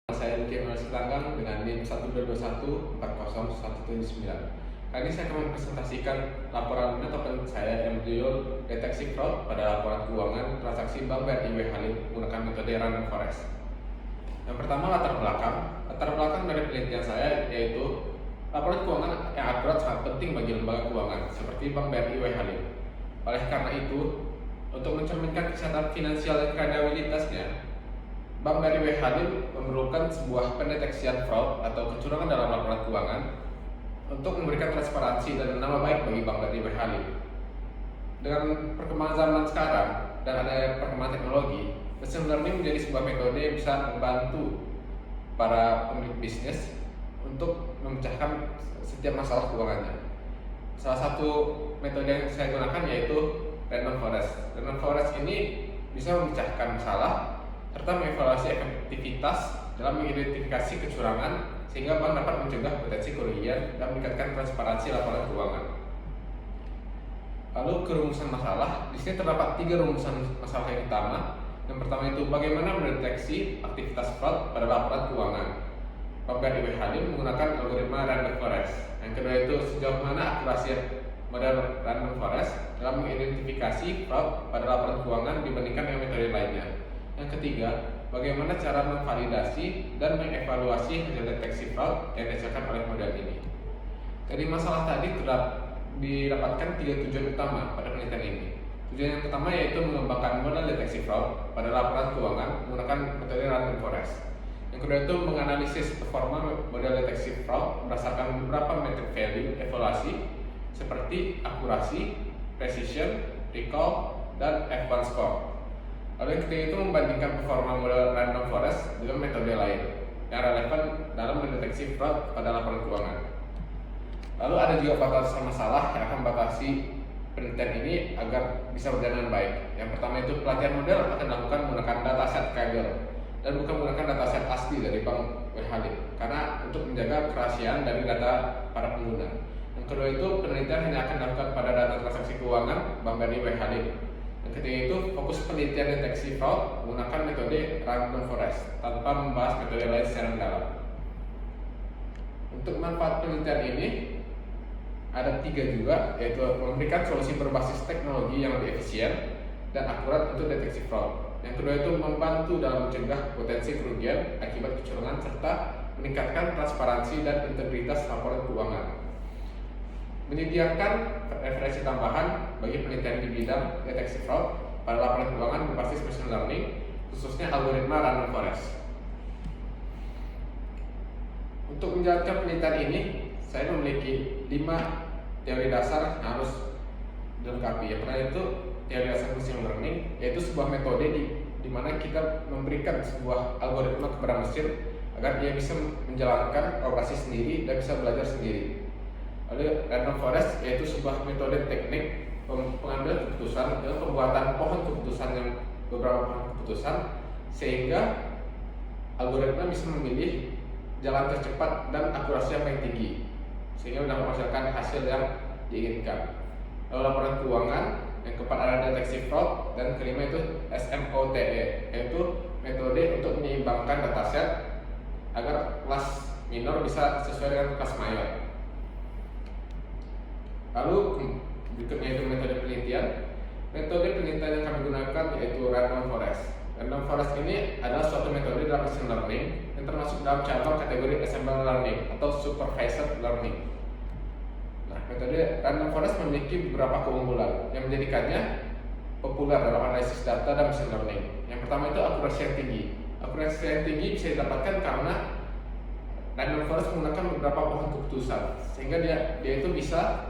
Saya Luki Selanggang dengan NIM 122140179. Kali ini saya akan mempresentasikan laporan ataupun saya yang berjudul deteksi fraud pada laporan keuangan transaksi Bank BRI Halim menggunakan metode random forest. Yang pertama, latar belakang. Latar belakang dari penelitian saya yaitu laporan keuangan yang akurat sangat penting bagi lembaga keuangan seperti Bank BRI Halim. Oleh karena itu, untuk mencerminkan kesehatan finansial dan kredibilitasnya, Bank BRI Halim memerlukan sebuah pendeteksian fraud atau kecurangan dalam laporan keuangan untuk memberikan transparansi dan nama baik bagi Bank BRI Halim. Dengan perkembangan zaman sekarang dan adanya perkembangan teknologi, machine learning menjadi sebuah metode yang bisa membantu para pemilik bisnis untuk memecahkan setiap masalah keuangannya. Salah satu metode yang saya gunakan yaitu random forest. Random forest ini bisa memecahkan masalah serta mengevaluasi efektivitas dalam mengidentifikasi kecurangan sehingga bank dapat mencegah potensi kerugian dan meningkatkan transparansi laporan keuangan. Lalu kerumusan masalah, di sini terdapat 3 rumusan masalah yang utama. Yang pertama itu bagaimana mendeteksi aktivitas fraud pada laporan keuangan. Bank BRI Halim menggunakan algoritma random forest. Yang kedua itu sejauh mana akurasi model random forest dalam mengidentifikasi fraud pada laporan keuangan dibandingkan dengan metode lainnya. Yang ketiga, bagaimana cara memvalidasi dan mengevaluasi hasil deteksi fraud yang dihasilkan oleh model ini. Dari masalah tadi didapatkan 3 tujuan utama pada penelitian ini. Tujuan yang pertama yaitu mengembangkan model deteksi fraud pada laporan keuangan menggunakan metode random forest. Yang kedua itu menganalisis performa model deteksi fraud berdasarkan beberapa metrik value evaluasi seperti akurasi, precision, recall, dan F1 score. Lalu yang ketiga itu membandingkan performa model random forest dengan metode lain yang relevan dalam mendeteksi fraud pada laporan keuangan. Lalu ada juga batasan masalah yang akan membatasi penelitian ini agar bisa berjalan dengan baik. Yang pertama itu pelatihan model akan dilakukan menggunakan dataset Kaggle dan bukan menggunakan dataset asli dari Bank BRI Halim karena untuk menjaga kerahasiaan dari data para pengguna. Yang kedua itu penelitian hanya akan dilakukan pada data transaksi keuangan Bank BRI Halim. Yang ketiga itu fokus penelitian deteksi fraud menggunakan metode random forest tanpa membahas metode lain secara mendalam. Untuk manfaat penelitian ini ada 3 juga, yaitu memberikan solusi berbasis teknologi yang lebih efisien dan akurat untuk deteksi fraud. Yang kedua itu membantu dalam mencegah potensi kerugian akibat kecurangan serta meningkatkan transparansi dan integritas laporan keuangan. Menyediakan referensi tambahan bagi penelitian di bidang deteksi fraud pada laporan keuangan berbasis machine learning, khususnya algoritma random forest. Untuk menjalankan penelitian ini, saya memiliki 5 teori dasar yang harus dilengkapi. Yang pertama itu teori dasar machine learning, yaitu sebuah metode di mana kita memberikan sebuah algoritma kepada mesin agar dia bisa menjalankan operasi sendiri dan bisa belajar sendiri. Lalu random forest yaitu sebuah metode teknik pengambilan keputusan dengan pembuatan pohon keputusan yang beberapa pohon keputusan sehingga algoritma bisa memilih jalan tercepat dan akurasi yang paling tinggi sehingga dapat menghasilkan hasil yang diinginkan. Lalu laporan keuangan yang keempat ada deteksi fraud dan kelima itu SMOTE yaitu metode untuk menyeimbangkan dataset agar kelas minor bisa sesuai dengan kelas mayor. Lalu berikutnya itu metode penelitian. Metode penelitian yang kami gunakan yaitu random forest. Random forest ini adalah suatu metode dalam machine learning yang termasuk dalam cabang kategori ensemble learning atau supervised learning. Nah, metode random forest memiliki beberapa keunggulan yang menjadikannya populer dalam analisis data dan machine learning. Yang pertama itu akurasi yang tinggi. Akurasi yang tinggi bisa didapatkan karena random forest menggunakan beberapa pohon keputusan sehingga dia itu bisa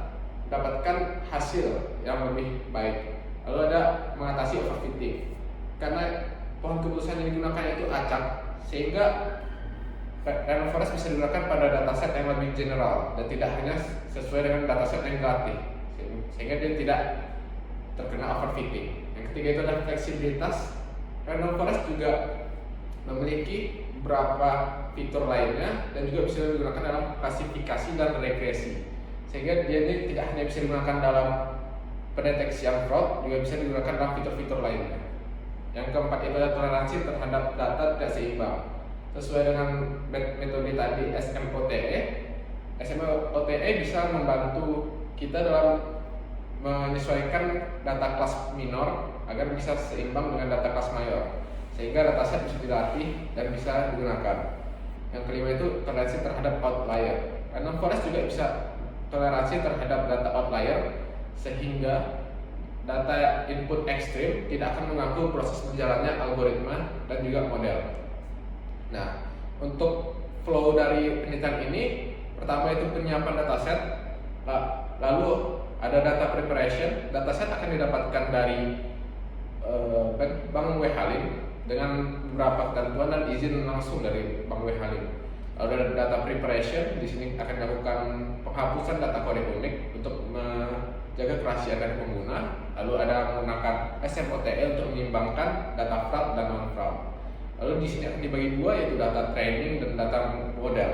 mendapatkan hasil yang lebih baik. Lalu ada mengatasi overfitting karena pohon keputusan yang digunakan itu acak sehingga random forest bisa digunakan pada dataset yang lebih general dan tidak hanya sesuai dengan dataset yang relatif sehingga dia tidak terkena overfitting. Yang ketiga itu adalah fleksibilitas. Random forest juga memiliki beberapa fitur lainnya dan juga bisa digunakan dalam klasifikasi dan regresi sehingga dia ini tidak hanya bisa digunakan dalam pendeteksian fraud, juga bisa digunakan dalam fitur-fitur lainnya. Yang keempat itu adalah toleransi terhadap data tidak seimbang. sesuai dengan metode tadi SMOTE bisa membantu kita dalam menyesuaikan data kelas minor agar bisa seimbang dengan data kelas mayor, sehingga dataset bisa dilatih dan bisa digunakan. Yang kelima itu toleransi terhadap outlier. Random forest juga bisa toleransi terhadap data outlier, sehingga data input ekstrim tidak akan mengganggu proses berjalannya algoritma dan juga model. Nah, untuk flow dari penelitian ini, pertama itu penyiapan dataset, lalu ada data preparation. Dataset akan didapatkan dari Bank W. Halim dengan beberapa ketentuan dan izin langsung dari Bank W. Halim. Lalu ada data preparation, di sini akan dilakukan penghapusan data kode unik untuk menjaga kerahasiaan dari pengguna. Lalu ada menggunakan SMOTE untuk menyimbangkan data fraud dan non fraud. Lalu di sini akan dibagi dua, yaitu data training dan data model.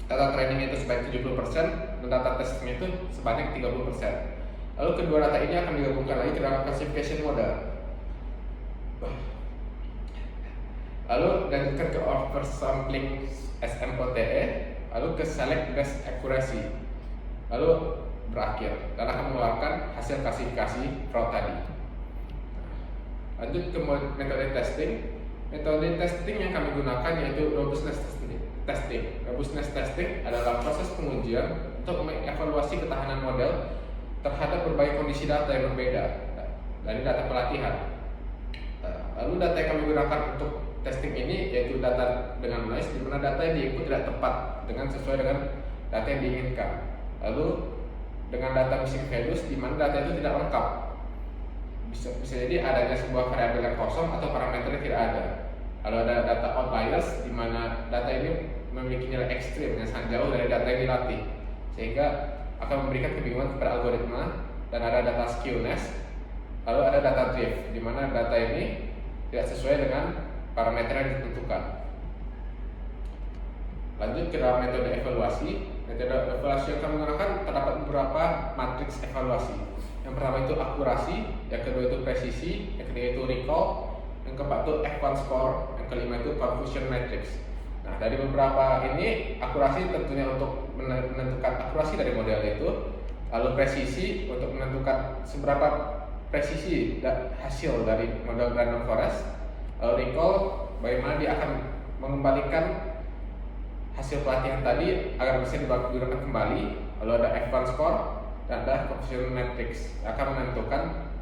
Data training itu sebanyak 70% dan data testing itu sebanyak 30%. Lalu kedua data ini akan digabungkan lagi ke dalam classification model. Lalu dilanjutkan ke oversampling SMOTE, lalu ke select best accuracy, lalu berakhir dan akan mengeluarkan hasil klasifikasi fraud tadi. Lanjut ke metode testing. Metode testing yang kami gunakan yaitu robustness testing. Robustness testing adalah proses pengujian untuk mengevaluasi ketahanan model terhadap berbagai kondisi data yang berbeda dari data pelatihan. Lalu data yang kami gunakan untuk testing ini yaitu data dengan noise, di mana data yang diinput tidak tepat dengan sesuai dengan data yang diinginkan. Lalu dengan data missing values, di mana data itu tidak lengkap. Bisa jadi adanya sebuah variabel yang kosong atau parameter yang tidak ada. Lalu ada data outliers, di mana data ini memiliki nilai ekstrim yang sangat jauh dari data yang dilatih, sehingga akan memberikan kebingungan kepada algoritma. Dan ada data skewness. Lalu ada data drift, di mana data ini tidak sesuai dengan parameter yang ditentukan. Lanjut ke dalam metode evaluasi. Metode evaluasi yang kami gunakan terdapat beberapa matriks evaluasi. Yang pertama itu akurasi, yang kedua itu presisi, yang ketiga itu recall, yang keempat itu F1 score, yang kelima itu confusion matrix. Nah, dari beberapa ini, akurasi tentunya untuk menentukan akurasi dari model itu, lalu presisi untuk menentukan seberapa presisi hasil dari model random forest, lalu recall bagaimana dia akan mengembalikan hasil pelatihan tadi agar bisa digunakan kembali, lalu ada F1 score dan ada confusion matrix akan menentukan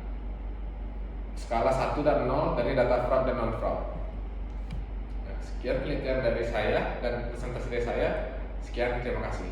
skala 1 dan 0 dari data fraud dan non fraud. Nah, sekian penelitian dari saya dan presentasi dari saya. Sekian, terima kasih.